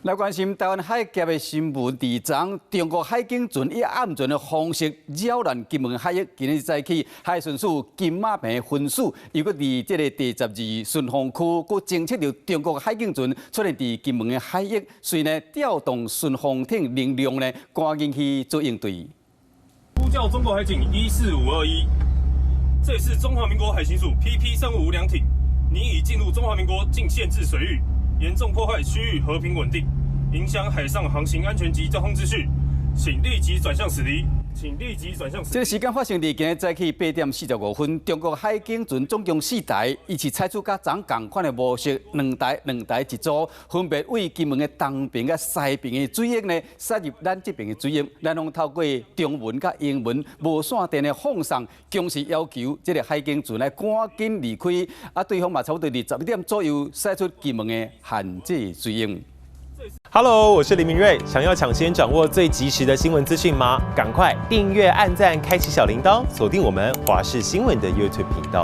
来关心台湾海峡的新闻，第昨中国海警船以暗船的方式扰乱金门海域。今日早起，海巡署金马坪分署又搁伫这个第12巡防区，搁侦测到中国海警船出现伫金门的海域，所以呢调动巡防艇力量呢，赶紧去做应对。呼叫中国海警14521，这是中华民国海巡署 PP-355两艇，你已进入中华民国境限制水域。 严重破坏区域和平稳定，影响海上航行安全及交通秩序，请立即转向驶离。这个时间发生伫今日早起8点45分，中国海警船总共4台，一起采取甲昨同款的模式，两台一组，分别为金门的东边甲西边的水域呢，驶入咱这边的水域，咱拢透过中文甲英文无线电的放送，强势要求这个海警船来赶紧离开。啊，对方嘛差不多伫11点左右驶出金门的限制水域。 Hello， 我是林明瑞。想要抢先掌握最及时的新闻资讯吗？赶快订阅、按赞、开启小铃铛，锁定我们华视新闻的 YouTube 频道。